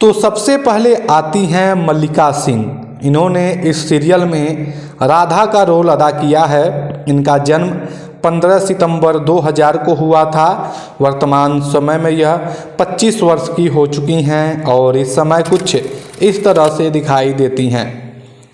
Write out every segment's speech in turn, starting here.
तो सबसे पहले आती हैं मल्लिका सिंह। इन्होंने इस सीरियल में राधा का रोल अदा किया है। इनका जन्म 15 सितंबर 2000 को हुआ था। वर्तमान समय में यह 25 वर्ष की हो चुकी हैं और इस समय कुछ इस तरह से दिखाई देती हैं।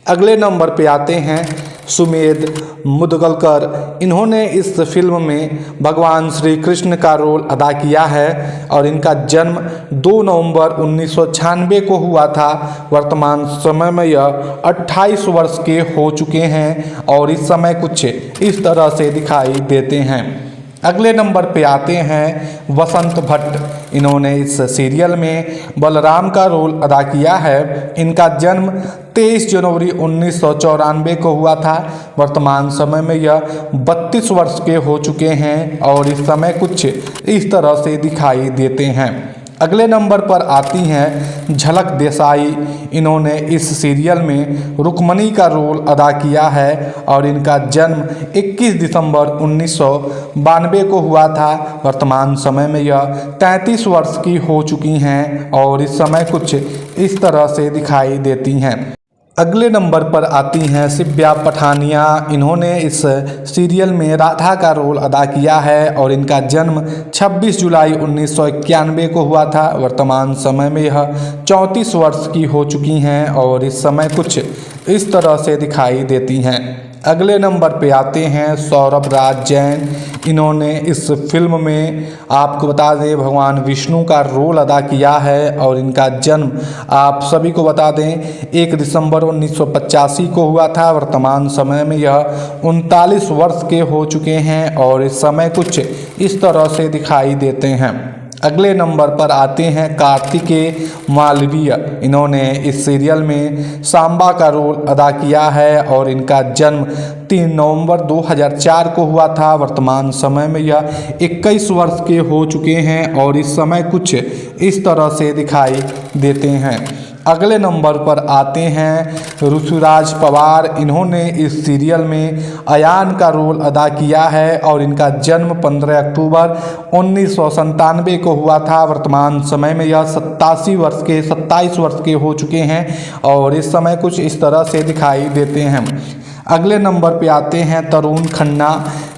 अगले नंबर पे आते हैं सुमेध मुदगलकर। इन्होंने इस फिल्म में भगवान श्री कृष्ण का रोल अदा किया है और इनका जन्म 2 नवंबर 1996 को हुआ था। वर्तमान समय में यह 28 वर्ष के हो चुके हैं और इस समय कुछ इस तरह से दिखाई देते हैं। अगले नंबर पे आते हैं वसंत भट्ट। इन्होंने इस सीरियल में बलराम का रोल अदा किया है। इनका जन्म 23 जनवरी 1994 को हुआ था। वर्तमान समय में यह 32 वर्ष के हो चुके हैं और इस समय कुछ इस तरह से दिखाई देते हैं। अगले नंबर पर आती हैं झलक देसाई। इन्होंने इस सीरियल में रुक्मणी का रोल अदा किया है और इनका जन्म 21 दिसंबर 1992 को हुआ था। वर्तमान समय में यह 33 वर्ष की हो चुकी हैं और इस समय कुछ इस तरह से दिखाई देती हैं। अगले नंबर पर आती हैं शिव्या पठानिया। इन्होंने इस सीरियल में राधा का रोल अदा किया है और इनका जन्म 26 जुलाई 1991 को हुआ था। वर्तमान समय में यह 34 वर्ष की हो चुकी हैं और इस समय कुछ इस तरह से दिखाई देती हैं। अगले नंबर पे आते हैं सौरभ राज जैन। इन्होंने इस फिल्म में आपको बता दें भगवान विष्णु का रोल अदा किया है और इनका जन्म आप सभी को बता दें 1 दिसंबर 1985 को हुआ था। वर्तमान समय में यह 39 वर्ष के हो चुके हैं और इस समय कुछ इस तरह से दिखाई देते हैं। अगले नंबर पर आते हैं कार्तिकेय मालवीय। इन्होंने इस सीरियल में सांबा का रोल अदा किया है और इनका जन्म 3 नवंबर 2004 को हुआ था। वर्तमान समय में यह 21 वर्ष के हो चुके हैं और इस समय कुछ इस तरह से दिखाई देते हैं। अगले नंबर पर आते हैं ऋतुराज पवार। इन्होंने इस सीरियल में अयान का रोल अदा किया है और इनका जन्म 15 अक्टूबर 1997 को हुआ था। वर्तमान समय में यह 27 वर्ष के हो चुके हैं और इस समय कुछ इस तरह से दिखाई देते हैं। अगले नंबर पे आते हैं तरुण खन्ना।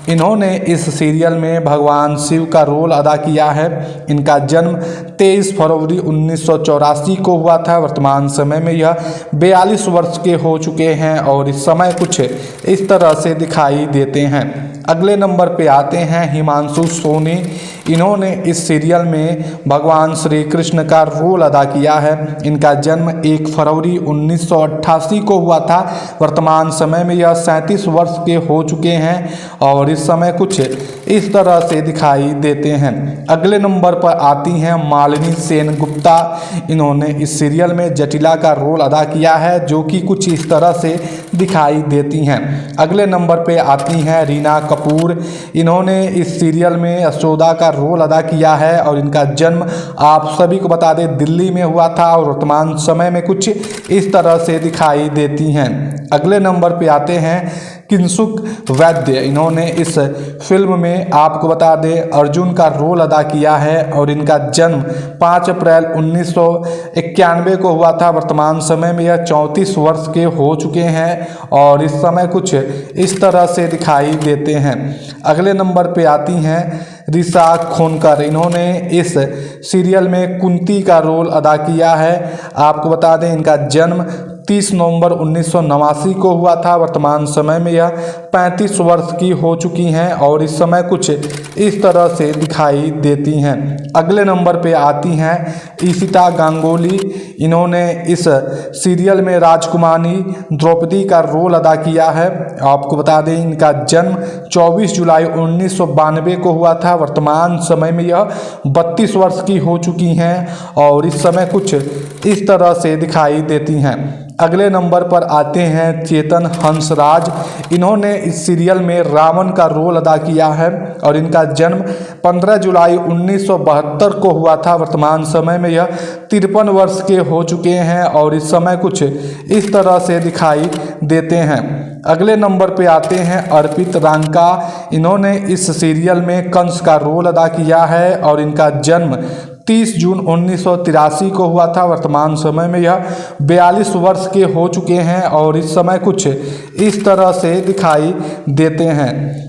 इन्होंने इस सीरियल में भगवान शिव का रोल अदा किया है। इनका जन्म 23 फरवरी 1984 को हुआ था। वर्तमान समय में यह 42 वर्ष के हो चुके हैं और इस समय कुछ इस तरह से दिखाई देते हैं। अगले नंबर पे आते हैं हिमांशु सोनी। इन्होंने इस सीरियल में भगवान श्री कृष्ण का रोल अदा किया है। इनका जन्म 1 फरवरी 1988 को हुआ था। वर्तमान समय में यह 37 वर्ष के हो चुके हैं और इस समय कुछ इस तरह से दिखाई देते हैं। अगले नंबर पर आती हैं मालिनी सेनगुप्ता। इन्होंने इस सीरियल में जटिला का रोल अदा किया है जो कि कुछ इस तरह से दिखाई देती हैं। अगले नंबर पे आती हैं रीना कपूर। इन्होंने इस सीरियल में यशोदा का रोल अदा किया है और इनका जन्म आप सभी को बता दें दिल्ली में हुआ था और वर्तमान समय में कुछ इस तरह से दिखाई देती हैं। अगले नंबर पे आते हैं किंसुक वैद्य। इन्होंने इस फिल्म में आपको बता दें अर्जुन का रोल अदा किया है और इनका जन्म 5 अप्रैल 1991 को हुआ था। वर्तमान समय में यह 34 वर्ष के हो चुके हैं और इस समय कुछ इस तरह से दिखाई देते हैं। अगले नंबर पे आती हैं ऋषा खोनकर। इन्होंने इस सीरियल में कुंती का रोल अदा किया है। आपको बता दें इनका जन्म 30 नवंबर 1989 को हुआ था। वर्तमान समय में यह 35 वर्ष की हो चुकी हैं और इस समय कुछ इस तरह से दिखाई देती हैं। अगले नंबर पे आती हैं ईशिता गांगुली। इन्होंने इस सीरियल में राजकुमारी द्रौपदी का रोल अदा किया है। आपको बता दें इनका जन्म 24 जुलाई 1992 को हुआ था। वर्तमान समय में यह 32 वर्ष की हो चुकी हैं और इस समय कुछ इस तरह से दिखाई देती हैं। अगले नंबर पर आते हैं चेतन हंसराज। इन्होंने इस सीरियल में रावण का रोल अदा किया है और इनका जन्म 15 जुलाई 1972 को हुआ था। वर्तमान समय में यह 53 वर्ष के हो चुके हैं और इस समय कुछ इस तरह से दिखाई देते हैं। अगले नंबर पे आते हैं अर्पित रांका। इन्होंने इस सीरियल में कंस का रोल अदा किया है और इनका जन्म 30 जून 1983 को हुआ था। वर्तमान समय में यह 42 वर्ष के हो चुके हैं और इस समय कुछ इस तरह से दिखाई देते हैं।